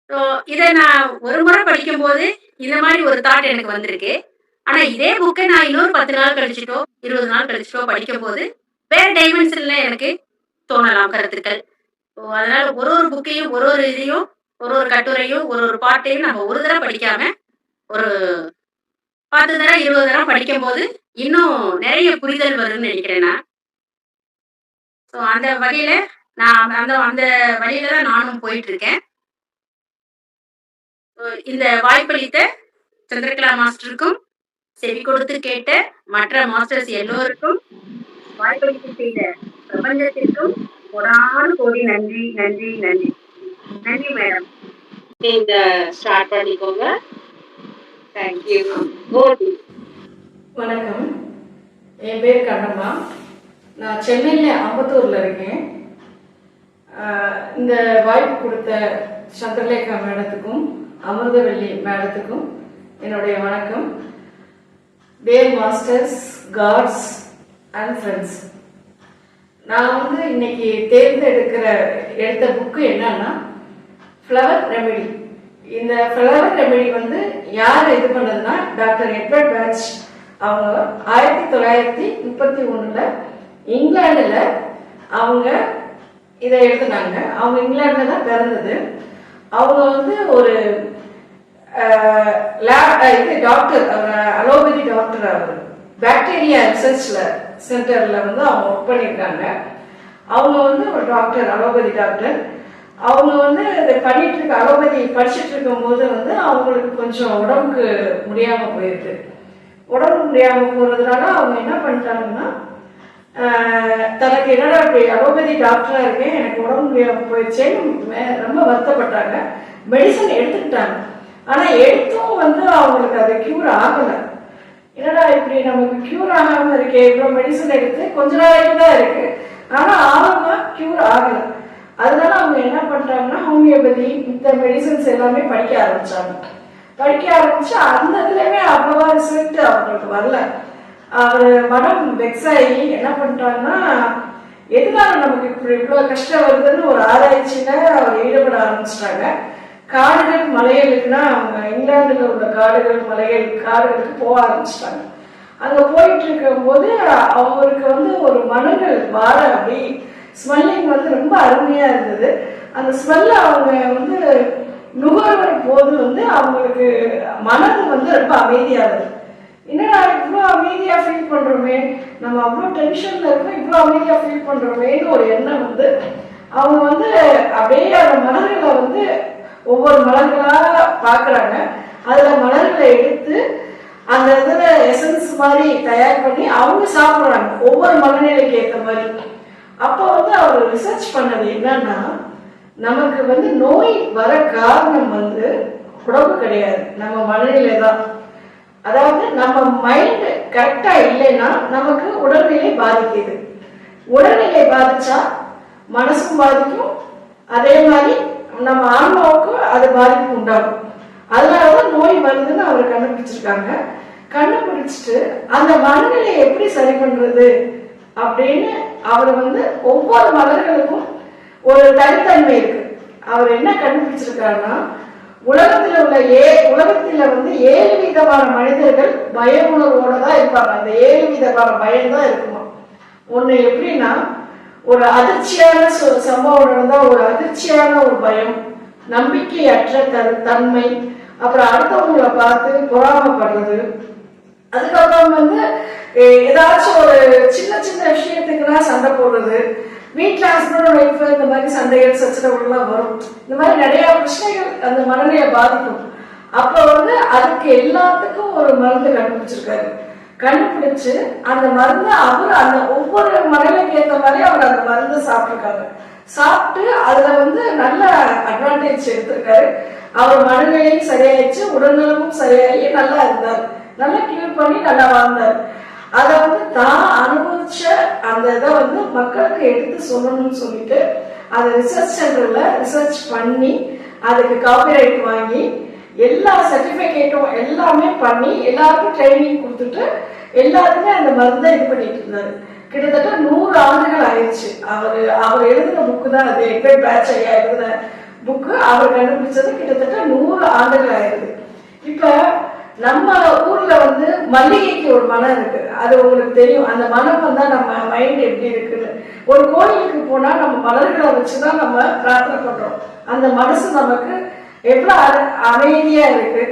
[SPEAKER 4] ஸோ இதை நான் ஒரு முறை படிக்கும்போது இந்த மாதிரி ஒரு தாட் எனக்கு வந்திருக்கு. ஆனா இதே புக்கை நான் இன்னொரு 10 நாள் கழிச்சுட்டோ 20 நாள் கழிச்சுட்டோ படிக்கும் போது வேற டைமென்ஷன்ல எனக்கு தோணலாம் கருத்துக்கள். ஸோ அதனால ஒரு ஒரு புக்கையும் ஒரு ஒரு இதையும் ஒரு ஒரு கட்டுரையும் ஒரு ஒரு பாட்டையும் நம்ம ஒரு தடவை படிக்காம ஒரு 10 தடவை 20 தடவை படிக்கும் போது இன்னும் நிறைய புரிதல் வரும்னு நினைக்கிறேன் நான். ஸோ அந்த வகையில நான் அந்த அந்த வழியில தான் நானும் போயிட்டு இருக்கேன். இந்த வாய்ப்பளித்த சந்திரகலா மாஸ்டருக்கும் செவி கொடுத்து கேட்ட மற்ற மாஸ்டர்ஸ் எல்லோருக்கும் வாய்ப்பளித்து செய்த பிரபஞ்சத்திற்கும் கோடானு கோடி நன்றி நன்றி நன்றி நன்றி மேடம்.
[SPEAKER 1] இந்த ஸ்டார்ட் பண்ணிக்கோங்க. தேங்க்யூ.
[SPEAKER 5] வணக்கம், என் பேர் கண்ணம்மா. நான் சென்னையில் அம்பத்தூரில் இருக்கேன். இந்த வாய்ப்பு கொடுத்த சந்திரலேகா மேடத்துக்கும் அமிர்தவல்லி மேடத்துக்கும் என்னுடைய வணக்கம். தேர் மாஸ்டர்ஸ், காட்ஸ் அண்ட் ஃப்ரெண்ட்ஸ். நான் இன்னைக்கு எடுத்த புக்கு என்னன்னா ஃப்ளவர் ரெமெடி. இந்த ஃப்ளவர் ரெமெடி யார் இது பண்ணதுன்னா டாக்டர் எட்வர்ட் பேட்ச். அவங்க 1931 இங்கிலாந்துல அவங்க இதை எழுதினாங்க. அவங்க இங்கிலாந்துல தான் பிறந்தது. அவங்க ஒரு டாக்டர், அலோபதி டாக்டர். அவர் பாக்டீரியா ரிசர்ச் சென்டர்ல அவங்க ஒர்க் பண்ணியிருக்காங்க. அவங்க ஒரு டாக்டர், அலோபதி டாக்டர். அவங்க இதை பண்ணிட்டு இருக்க அலோபதி படிச்சுட்டு இருக்கும் போது அவங்களுக்கு கொஞ்சம் உடம்புக்கு முடியாம போயிருக்கு. உடம்பு முடியாம போறதுனால அவங்க என்ன பண்ணிட்டாங்கன்னா, தனக்கு என்னடா இப்படி அலோபதி டாக்டரா இருக்கேன், எனக்கு உடம்பு முடியாம போயிடுச்சேன்னு ரொம்ப வருத்தப்பட்டாங்க. மெடிசன் எடுத்துக்கிட்டாங்க. ஆனா எடுத்தும் அவங்களுக்கு அது கியூர் ஆகலை. என்னடா இப்படி நமக்கு கியூர் ஆகாம இருக்கே, இவ்வளவு மெடிசன் எடுத்து கொஞ்ச நாளைக்கு தான் இருக்கு, ஆனா ஆகாம கியூர் ஆகலை. அதனால அவங்க என்ன பண்றாங்கன்னா ஹோமியோபதி இந்த மெடிசன்ஸ் எல்லாமே படிக்க ஆரம்பிச்சாங்க. படிக்க ஆரம்பிச்சு அந்த இதுலயுமே அவ்வளவா ரிசல்ட் அவங்களுக்கு வரல. அவர் மனம் வெக்ஸ் ஆகி என்ன பண்றாங்கன்னா, எதனால நமக்கு இப்படி இவ்வளவு கஷ்டம் வருதுன்னு ஒரு ஆராய்ச்சியில அவர் ஈடுபட ஆரம்பிச்சிட்டாங்க. காடுகள் மலைகளுக்குன்னா அவங்க இங்கிலாந்துல உள்ள காடுகள் காடுகளுக்கு போக ஆரம்பிச்சிட்டாங்க. அங்க போயிட்டு இருக்கும் போது அவருக்கு ஒரு மனங்கள் வார அப்படி ஸ்மெல்லிங் ரொம்ப அருமையா இருந்தது. அந்த ஸ்மெல்ல அவங்க நுகர்வரும் போது அவங்களுக்கு மனது ரொம்ப அமைதியாகுது. என்னடா இவ்வளோ அமைதியா ஃபீல் பண்றோமே, நம்ம அவ்வளோ டென்ஷன்ல இருக்கோம், இவ்வளோ அமைதியா ஃபீல் பண்றோமேன்னு ஒரு எண்ணம் அவங்க அப்படியே அந்த மலர்களை ஒவ்வொரு மலர்களா பாக்குறாங்க. அதுல மலர்களை எடுத்து அந்த இதுல எசன்ஸ் மாதிரி தயார் பண்ணி அவங்க சாப்பிடுறாங்க ஒவ்வொரு மனநிலைக்கு ஏற்ற மாதிரி. அப்போ அவர் ரிசர்ச் பண்ணது என்னன்னா, நமக்கு நோய் வர காரணம் உடம்பு கிடையாது, நம்ம மனநிலை தான். அதாவது நம்ம மைண்ட் கரெக்டா இல்லைன்னா நமக்கு உடல்நிலை பாதிக்குது. உடல்நிலை பாதிச்சா மனசும் பாதிக்கும், அதே மாதிரி நம்ம ஆன்மாவுக்கும் அது பாதிப்பு உண்டாகும். அதனாலதான் நோய் வருதுன்னு அவர் கண்டுபிடிச்சிருக்காங்க. கண்டுபிடிச்சிட்டு அந்த மனநிலையை எப்படி சரி பண்றது அப்படின்னு அவர் ஒவ்வொரு மலர்களுக்கும் ஒரு தனித்தன்மை இருக்கு. அவர் என்ன கண்டுபிடிச்சிருக்காருன்னா, உலகத்துல 7 விதமான மனிதர்கள் பய உணர்வோட தான் இருப்பாங்க. அந்த 7 விதமான பயம் தான் இருக்குமா. ஒண்ணு எப்படின்னா, ஒரு அதிர்ச்சியான சம்பவம் நடந்தா ஒரு அதிர்ச்சியான ஒரு பயம், நம்பிக்கையற்ற தன்மை, அப்புறம் அடுத்தவங்களை பார்த்து பொறாமப்படுறது, அதுக்கப்புறம் ஏதாச்சும் ஒரு சின்ன சின்ன விஷயத்துக்குலாம் சண்டை போடுறது, வீட்டுல ஹஸ்பண்ட் ஒய்ஃப் இந்த மாதிரி சண்டைகள் சச்சரவுகள்லாம் வரும். இந்த மாதிரி நிறைய பிரச்சனைகள் அந்த மனநிலையை பாதிக்கும். அப்ப அதுக்கு எல்லாத்துக்கும் ஒரு மருந்து கண்டுபிடிச்சிருக்காரு. கண்டுபிடிச்சு அந்த மருந்து அவர் அந்த ஒவ்வொரு மனநிலைக்கு ஏற்ற மாதிரி அவர் அந்த மருந்து சாப்பிட்டுருக்காங்க. சாப்பிட்டு அதுல நல்ல அட்வான்டேஜ் எடுத்திருக்காரு. அவர் மனநிலையும் சரியாயிடுச்சு, உடல்நலமும் சரியாகி நல்லா இருந்தார், நல்லா கியூர் பண்ணி நல்லா வாழ்ந்தார். அதை தான் அனுபவிச்ச அந்த இதை மக்களுக்கு எடுத்து சொல்லணும்னு சொல்லிட்டு அதை ரிசர்ச் சென்டர்ல ரிசர்ச் பண்ணி அதுக்கு காப்பிரைட் வாங்கி எல்லா சர்டிபிகேட்டும் எல்லாமே பண்ணி எல்லாருக்கும் ட்ரைனிங் கொடுத்துட்டு எல்லாருக்குமே அந்த மருந்தை இது பண்ணிட்டு இருந்தாரு. கிட்டத்தட்ட 100 ஆண்டுகள் ஆயிடுச்சு. அவர் எழுதின புக்கு தான் அது. எப்பே பேட்ச் ஐயா எழுதின புக்கு அவர் கண்டுபிடிச்சது கிட்டத்தட்ட 100 ஆண்டுகள் ஆயிடுது. இப்ப நம்ம ஊர்ல மல்லிகைக்கு ஒரு மனம் இருக்கு, அது உங்களுக்கு தெரியும். அந்த மனம் வந்தா நம்ம மைண்ட் எப்படி இருக்குன்னு. ஒரு கோயிலுக்கு போனா நம்ம மலர்களை வச்சுதான் நம்ம பிரார்த்தனை பண்றோம். அந்த மனசு நமக்கு எவ்வளவு அமைதியா இருக்கு.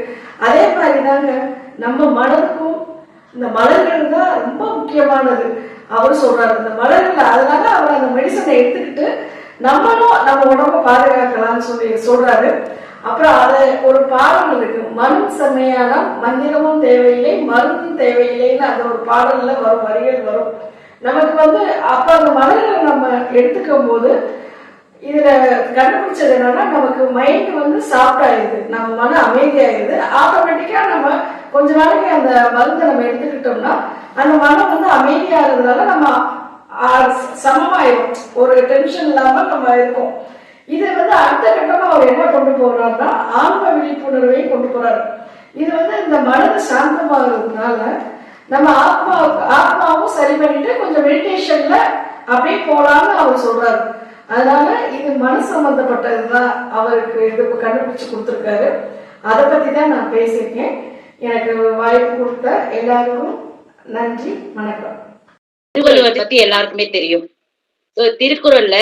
[SPEAKER 5] அதே மாதிரிதாங்க நம்ம மனதுக்கும் இந்த மலர்கள் தான் ரொம்ப முக்கியமானது. அவர் சொல்றாரு இந்த மலர்கள். அதனால அவர் அந்த மெடிசனை எடுத்துக்கிட்டு நம்மளும் நம்ம உடம்ப பாதுகாக்கலாம்னு சொல்றாரு. அப்புறம் அது ஒரு பாடல் இருக்கு, மண் செம்மையானால் மந்திரமும் தேவையில்லை மருந்தும் தேவையில்லைன்னு அந்த ஒரு பாடல்ல வரும் வரிகள் வரும். நமக்கு அப்ப அந்த மலர்களை நம்ம எடுத்துக்கும் போது இதுல கண்டுபிடிச்சது என்னன்னா, நமக்கு மைண்ட் சாஃப்ட் ஆயிடுது, நம்ம மன அமைதியாயிருது. ஆட்டோமேட்டிக்கா நம்ம கொஞ்ச நாளைக்கு அந்த மருந்தை நம்ம எடுத்துக்கிட்டோம்னா அந்த மனம் அமைதியாகிறதுனால நம்ம சமமாயிரும், ஒரு டென்ஷன் இல்லாம நம்ம இருக்கோம். இது அடுத்த கட்டமா அவர் என்ன கொண்டு போறாருன்னா, ஆன்ம விழிப்புணர்வையும் கொண்டு போறாரு. இது இந்த மனது சாந்தமாகிறதுனால நம்ம ஆத்மாவும் சரி பண்ணிட்டு கொஞ்சம் மெடிடேஷன்ல அப்படியே போலான்னு அவர் சொல்றாரு. அதனால இது மன சம்பந்தப்பட்டதுதான் அவருக்கு இது கண்டுபிடிச்சு கொடுத்துருக்காரு. அதை பத்தி தான் நான் பேசியிருக்கேன். எனக்கு வாய்ப்பு கொடுத்த எல்லாருக்கும் நன்றி, வணக்கம்.
[SPEAKER 6] திருவள்ளுவர் பத்தி எல்லாருக்குமே தெரியும். திருக்குறள்ல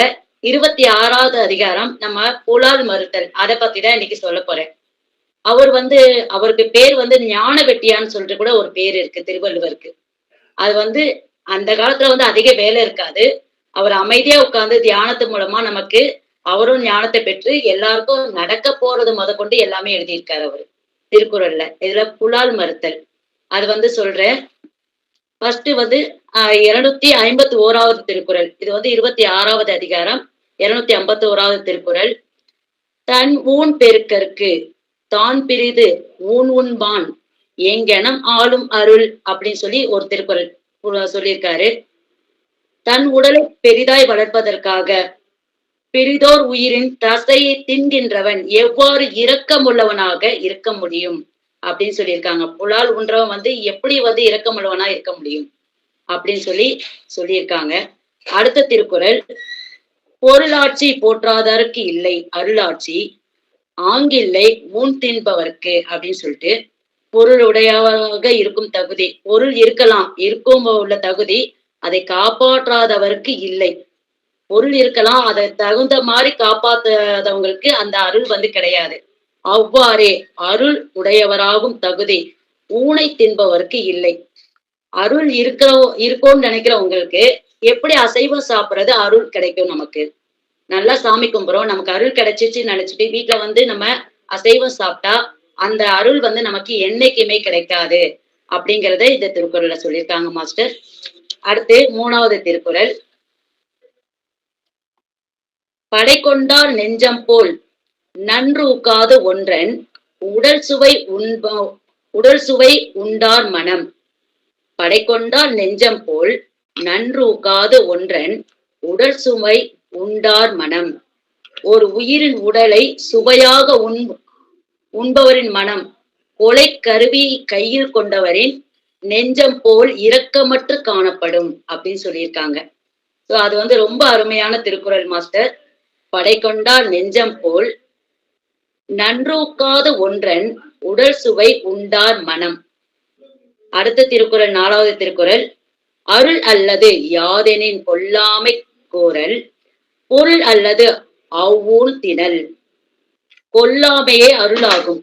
[SPEAKER 6] 26வது அதிகாரம் நம்ம புலால் மறுத்தல், அதை பத்தி தான் இன்னைக்கு சொல்ல போறேன். அவருக்கு பேர் ஞான வெட்டியான்னு சொல்லிட்டு கூட ஒரு பேர் இருக்கு திருவள்ளுவருக்கு. அது அந்த காலத்துல அதிக வேலை இருக்காது. அவர் அமைதியா உட்கார்ந்து தியானத்து மூலமா நமக்கு அவரும் ஞானத்தை பெற்று எல்லாருக்கும் நடக்க போறது கொண்டு எல்லாமே எழுதியிருக்காரு அவரு திருக்குறள்ல. இதுல புலால் மறுத்தல் அது சொல்றேன். ஃபர்ஸ்ட் 251வது திருக்குறள். இது 26வது அதிகாரம் 251வது திருக்குறள். தன் ஊன் பெருக்கற்கு தான் பிரிது ஊன் உண்பான் எங்கனம் ஆளும் அருள் அப்படின்னு சொல்லி ஒரு திருக்குறள் சொல்லியிருக்காரு. தன் உடலை பெரிதாய் வளர்ப்பதற்காக பெரிதோர் உயிரின் தசையை தின்கின்றவன் எவ்வாறு இரக்கமுள்ளவனாக இருக்க முடியும் அப்படின்னு சொல்லியிருக்காங்க. புலால் உன்றவன் எப்படி இரக்கமுள்ளவனா இருக்க முடியும் அப்படின்னு சொல்லியிருக்காங்க. அடுத்த திருக்குறள், பொருளாட்சி போற்றாதற்கு இல்லை அருளாட்சி ஆங்கில்லை ஊன் தின்பவர்க்கு அப்படின்னு சொல்லிட்டு, பொருளுடையவாக இருக்கும் தகுதி, பொருள் இருக்கும் உள்ள தகுதி அதை காப்பாற்றாதவருக்கு இல்லை. பொருள் இருக்கலாம், அதை தகுந்த மாதிரி காப்பாற்றாதவங்களுக்கு அந்த அருள் கிடையாது. அவ்வாறே அருள் உடையவராகும் தகுதி ஊனை தின்பவருக்கு இல்லை. அருள் இருக்கோன்னு நினைக்கிறவங்களுக்கு எப்படி அசைவம் சாப்பிடுறது அருள் கிடைக்கும்? நமக்கு நல்லா சாமி கும்பிடுறோம், நமக்கு அருள் கிடைச்சிச்சு நினைச்சிட்டு வீட்டுல நம்ம அசைவம் சாப்பிட்டா அந்த அருள் நமக்கு என்னைக்குமே கிடைக்காது அப்படிங்கறத இந்த திருக்குறள்ல சொல்லியிருக்காங்க மாஸ்டர். அடுத்து 3வது திருக்குறள், படை கொண்டார் நெஞ்சம் போல் நன்று உக்காது ஒன்றன் உடல் சுவை உண்டார் மனம். படைகொண்டால் நெஞ்சம் போல் நன்றூக்காது ஒன்றன் உடல் சுவை உண்டார் மனம். ஒரு உயிரின் உடலை சுவையாக உண்பவரின் மனம் கொலை கருவி கையில் கொண்டவரின் நெஞ்சம் போல் இரக்கமற்று காணப்படும் அப்படின்னு சொல்லியிருக்காங்க. சோ அது ரொம்ப அருமையான திருக்குறள் மாஸ்டர். படை கொண்டால் நெஞ்சம் போல் நன்றூக்காத ஒன்றன் உடல் சுவை உண்டார் மனம். அடுத்த திருக்குறள் 4வது திருக்குறள். அருள் அல்லது யாதெனின் கொல்லாமை கோரல் பொருள் அல்லது அவ்வூழ் திணல். கொல்லாமையே அருளாகும்.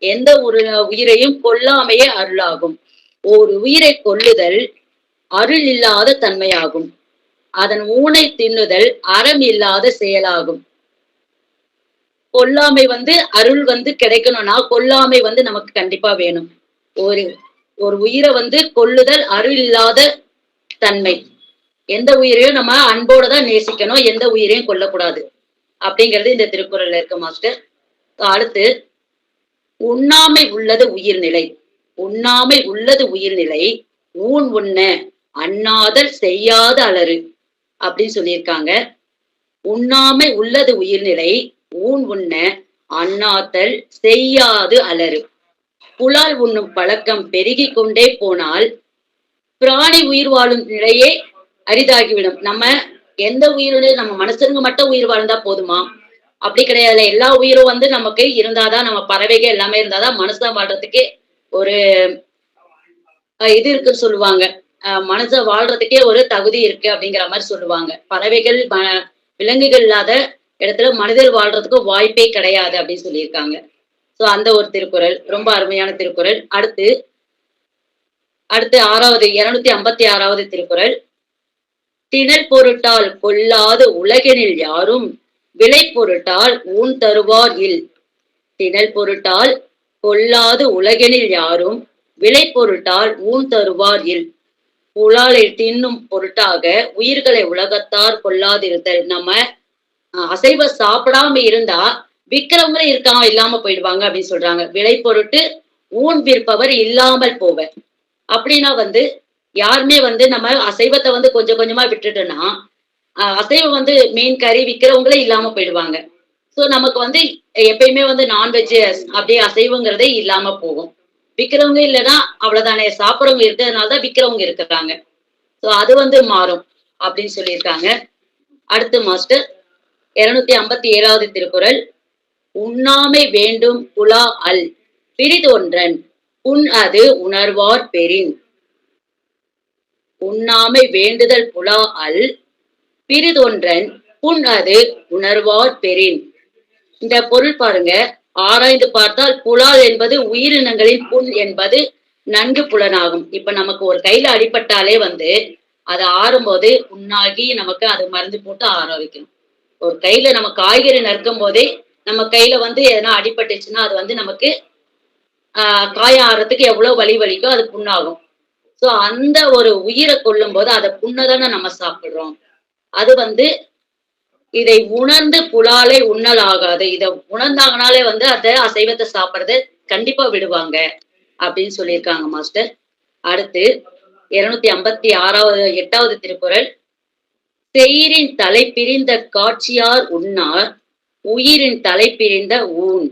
[SPEAKER 6] எந்த ஒரு உயிரையும் கொல்லாமையே அருளாகும். ஒரு உயிரை கொல்லுதல் அருள் இல்லாத தன்மையாகும். அதன் ஊனை தின்னுதல் அறம் இல்லாத செயலாகும். கொல்லாமை அருள் கிடைக்கணும்னா கொல்லாமை நமக்கு கண்டிப்பா வேணும். ஒரு உயிரை கொல்லுதல் அருள் இல்லாத தன்மை. எந்த உயிரையும் நம்ம அன்போட தான் நேசிக்கணும், எந்த உயிரையும் கொல்லக்கூடாது அப்படிங்கிறது இந்த திருக்குறள்ல இருக்கு மாஸ்டர். அடுத்து உண்ணாமை உள்ளது உயிர்நிலை. உண்ணாமை உள்ளது உயிர்நிலை ஊன் உண்ண அண்ணாதல் செய்யாத அலறு அப்படின்னு சொல்லியிருக்காங்க. உண்ணாமை உள்ளது உயிர்நிலை ஊன் உண்ண அண்ணாத்தல் செய்யாது அலறு. புலால் உண்ணும் பழக்கம் பெருகி கொண்டே போனால் பிராணி உயிர் வாழும் நிலையே அரிதாகிவிடும். நம்ம எந்த உயிரோட நம்ம மனுஷனுங்க மட்டும் உயிர் வாழ்ந்தா போதுமா? அப்படி கிடையாது. எல்லா உயிரும் நமக்கு இருந்தாதான், நம்ம பறவைகள் எல்லாமே இருந்தாதான் மனுஷன் வாழ்றதுக்கே ஒரு இது இருக்குன்னு சொல்லுவாங்க. மனுஷன் வாழ்றதுக்கே ஒரு தகுதி இருக்கு அப்படிங்கிற மாதிரி சொல்லுவாங்க. பறவைகள் விலங்குகள் இல்லாத இடத்துல மனிதர் வாழ்றதுக்கு வாய்ப்பே கிடையாது அப்படின்னு சொல்லியிருக்காங்க. சோ அந்த ஒரு திருக்குறள் ரொம்ப அருமையான திருக்குறள். அடுத்து 256வது திருக்குறள். திணல் பொருட்டால் கொல்லாது உலகினில் யாரும் விலை பொருட்டால் ஊன் தருவார் இல். திணல் பொருட்டால் கொல்லாது உலகினில் யாரும் விலை பொருட்டால் ஊன் தருவார் இல். புலாலை தின்னும் பொருட்டாக உயிர்களை உலகத்தார் கொல்லாதிருத்தல். நம்ம அசைவ சாப்பிடாம இருந்தா விக்கிறவங்களே இருக்காம இல்லாம போயிடுவாங்க அப்படின்னு சொல்றாங்க. விலை பொருட்டு ஊன் விற்பவர் இல்லாமல் போவர். அப்படின்னா யாருமே நம்ம அசைவத்தை கொஞ்சம் கொஞ்சமா விட்டுட்டோம்னா அசைவம் மீன் கறி விக்கிறவங்களே இல்லாம போயிடுவாங்க. சோ நமக்கு எப்பயுமே நான்வெஜ் அப்படியே அசைவங்கிறதே இல்லாம போகும். விக்கிறவங்க இல்லைன்னா அவ்வளவுதானே, சாப்பிட்றவங்க இருக்கிறதுனாலதான் விக்கிறவங்க இருக்கிறாங்க. சோ அது மாறும் அப்படின்னு சொல்லியிருக்காங்க. அடுத்து மாஸ்டர் 257வது திருக்குறள். உண்ணாமை வேண்டும் புலா அல் பிரிதொன்றன் புண் அது உணர்வார் பெறின். உண்ணாமை வேண்டுதல் புலா அல் பிரிதொன்றன் புண் அது உணர்வார் பெறின். இந்த பொருள் பாருங்க, ஆராய்ந்து பார்த்தால் புலால் என்பது உயிரினங்களின் புண் என்பது நன்கு புலனாகும். இப்ப நமக்கு ஒரு கையில அடிபட்டாலே அது ஆறும்போது புண்ணாகி நமக்கு அது மருந்து போட்டு ஆற வைக்கணும். ஒரு கையில நம்ம காய்கறி நறுக்கும் போதே நம்ம கையில எதனா அடிபட்டுச்சுன்னா அது நமக்கு காயம் ஆறதுக்கு எவ்வளவு வலி வலிக்கும், அது புண்ணாகும். சோ அந்த ஒரு உயிரை கொல்லும் போது அதை புண்ணதானே நம்ம சாப்பிடுறோம். அது இதை உணர்ந்து புலாலை உண்ணல் ஆகாது. இதை உணர்ந்தாங்கனாலே அந்த அசைவத்தை சாப்பிடுறத கண்டிப்பா விடுவாங்க அப்படின்னு சொல்லியிருக்காங்க மாஸ்டர். அடுத்து 256வது திருக்குறள். செயிரின் தலை பிரிந்த காட்சியார் உண்ணார் உயிரின் தலை பிரிந்த ஊன்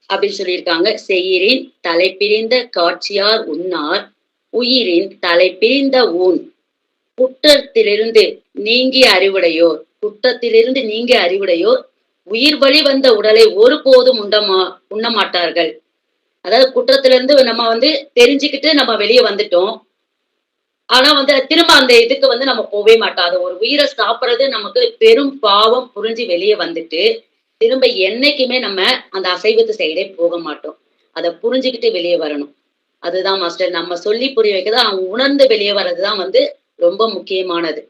[SPEAKER 6] அப்படின்னு சொல்லியிருக்காங்க. செயிரின் தலை பிரிந்த காட்சியார் உண்ணார் உயிரின் தலை பிரிந்த ஊன். குற்றத்திலிருந்து நீங்கிய அறிவுடையோர் குற்றத்திலிருந்து நீங்கிய அறிவுடையோர் உயிர் வழி வந்த உடலை ஒருபோதும் உண்ண மாட்டார்கள். அதாவது குற்றத்திலிருந்து நம்ம தெரிஞ்சுக்கிட்டு நம்ம வெளியே வந்துட்டோம். ஆனா திரும்ப அந்த இதுக்கு நம்ம போவே மாட்டோம். ஒரு உயிரை சாப்பிடுறது நமக்கு பெரும் பாவம் புரிஞ்சு வெளியே வந்துட்டு திரும்ப என்னைக்குமே நம்ம அந்த அசைவத்து சைடே போக மாட்டோம். அதை புரிஞ்சுக்கிட்டு வெளியே வரணும். அதுதான் மாஸ்டர் நம்ம சொல்லி புரிய வைக்கிறது. அவங்க உணர்ந்து வெளியே வர்றதுதான் ரொம்ப முக்கியமானது.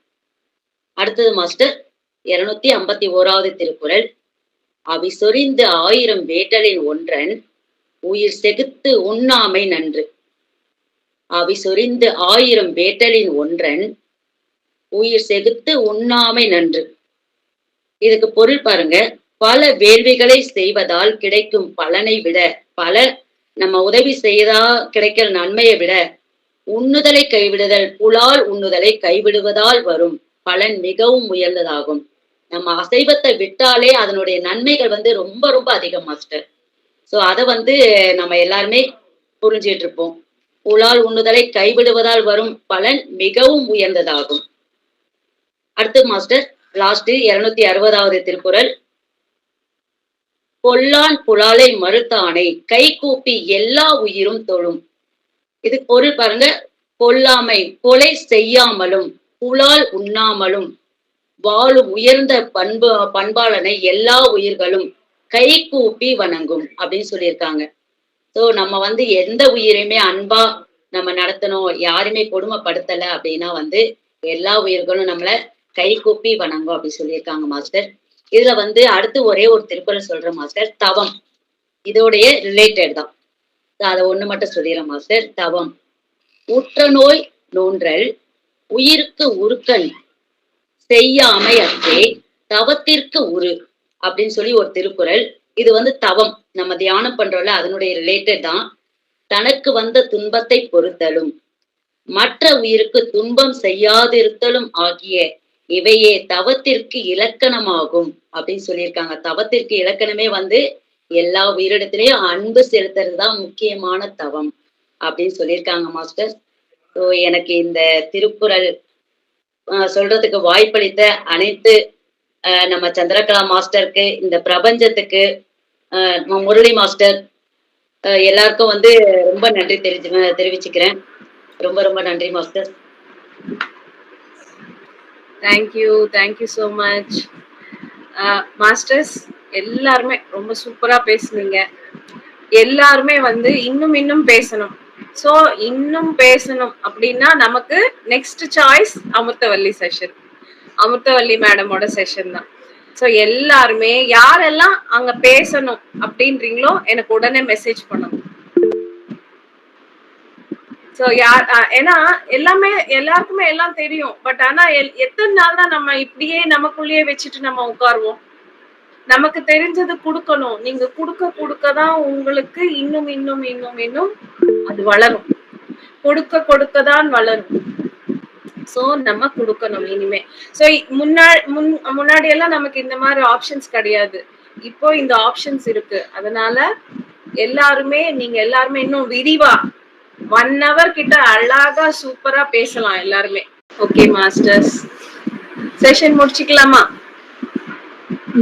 [SPEAKER 6] அடுத்தது மாஸ்டர் 251வது திருக்குறள். அவி சொரிந்து 1000 வேட்டலின் ஒன்றன் உயிர் செகுத்து உண்ணாமை நன்று. அவி சொரிந்து 1000 வேட்டலின் ஒன்றன் உயிர் செகுத்து உண்ணாமை நன்று. இதுக்கு பொருள் பாருங்க. பல வேள்விகளை செய்வதால் கிடைக்கும் பலனை விட பல நம்ம உதவி செய்தா கிடைக்கிற நன்மையை விட உண்ணுதலை கைவிடுதல், புலால் உண்ணுதலை கைவிடுவதால் வரும் பலன் மிகவும் உயர்ந்ததாகும். நம்ம அசைவத்தை விட்டாலே அதனுடைய நன்மைகள் வந்து ரொம்ப ரொம்ப அதிகம் மாஸ்டர். சோ அதை வந்து நம்ம எல்லாருமே புரிஞ்சிட்டு இருப்போம். புலால் உண்ணுதலை கைவிடுவதால் வரும் பலன் மிகவும் உயர்ந்ததாகும். அடுத்து மாஸ்டர் லாஸ்ட் 260வது திருக்குறள். கொல்லான் புலாலை மறுத்தானை கை கூப்பி எல்லா உயிரும் தொழும். இது பொருள் பாருங்க. கொல்லாமை, கொலை செய்யாமலும் புலால் உண்ணாமலும் வாழும் உயர்ந்த பண்பாளனை எல்லா உயிர்களும் கை கூப்பி வணங்கும் அப்படின்னு சொல்லியிருக்காங்க. சோ நம்ம வந்து எந்த உயிரையுமே அன்பா நம்ம நடத்தணும், யாருமே கொடுமைப்படுத்தல அப்படின்னா வந்து எல்லா உயிர்களும் நம்மள கை கூப்பி வணங்கும் அப்படின்னு சொல்லியிருக்காங்க மாஸ்டர். இதுல வந்து அடுத்து ஒரே ஒரு திருக்குறள் சொல்றேன் மாஸ்டர். தவம் இதோடைய ரிலேட்டட் தான். அதை ஒண்ணு மட்டும் சொல்லிடுறேன் மாஸ்டர். தவம் உற்ற நோய் நோன்றல் உயிருக்கு உருக்கன் செய்யாமை அற்றே தவத்திற்கு உரு அப்படின்னு சொல்லி ஒரு திருக்குறள். இது வந்து தவம் நம்ம தியானம் பண்றோம்ல, அதனுடைய ரிலேட்டட் தான். தனக்கு வந்த துன்பத்தை பொறுத்தலும் மற்ற உயிருக்கு துன்பம் செய்யாதிருத்தலும் ஆகிய இவையே தவத்திற்கு இலக்கணமாகும் அப்படின்னு சொல்லியிருக்காங்க. தவத்திற்கு இலக்கணமே வந்து எல்லா உயிரிடத்திலையும் அன்பு செலுத்துறது தான் முக்கியமான தவம் அப்படின்னு சொல்லியிருக்காங்க மாஸ்டர். ஸோ எனக்கு இந்த திருக்குறள் சொல்றதுக்கு வாய்ப்பளித்த அனைத்து நம்ம சந்திரகலா மாஸ்டருக்கு, இந்த பிரபஞ்சத்துக்கு, முரளி மாஸ்டர் எல்லாருக்கும் வந்து ரொம்ப நன்றி தெரிவிச்சுக்கிறேன். ரொம்ப ரொம்ப நன்றி master.
[SPEAKER 1] Thank you so much masters. எல்லாருமே ரொம்ப சூப்பரா பேசுனீங்க. எல்லாருமே வந்து இன்னும் பேசணும். சோ இன்னும் பேசணும் அப்படின்னா நமக்கு next choice Amirthavalli session, Amirthavalli மேடமோட செஷன் தான். சோ எல்லாருமே யாரெல்லாம் அங்க பேசணும் அப்படின்றீங்களோ எனக்கு உடனே மெசேஜ் பண்ணணும். சோ ஏன்னா எல்லாருக்குமே எல்லாம் தெரியும். பட் ஆனா எத்தனை நாள் தான் நம்ம இப்படியே நமக்குள்ளேயே வச்சுட்டு நம்ம உட்காருவோம்? நமக்கு தெரிஞ்சது கொடுக்கணும். நீங்க கொடுக்கதான் உங்களுக்கு இன்னும் அது வளரும். கொடுக்கதான் வளரும். சோ நம்ம கொடுக்கணும் இனிமே. சோ முன்னாடி எல்லாம் நமக்கு இந்த மாதிரி ஆப்ஷன்ஸ் கிடையாது. இப்போ இந்த ஆப்ஷன்ஸ் இருக்கு. அதனால நீங்க எல்லாருமே இன்னும் விரிவா 1 hour கிட்ட அழகா சூப்பரா பேசலாம் எல்லாருமே. ஓகே மாஸ்டர்ஸ், செஷன் முடிச்சுக்கலாமா?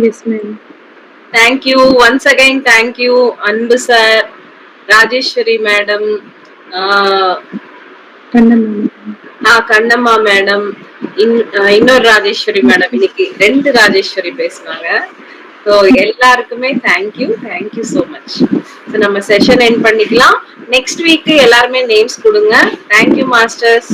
[SPEAKER 7] Yes ma'am.
[SPEAKER 1] Thank you once again. Thank you Anbu sir, Rajeswari madam, Kannamma madam, இன்னொரு ராஜேஸ்வரி மேடம். இன்னைக்கு 2 ராஜேஸ்வரி பேசினாங்க. ஸோ எல்லாருக்குமே தேங்க்யூ ஸோ மச். நம்ம செஷன் எண்ட் பண்ணிக்கலாம். நெக்ஸ்ட் வீக் எல்லாருமே நேம்ஸ் கொடுங்க. Thank you masters.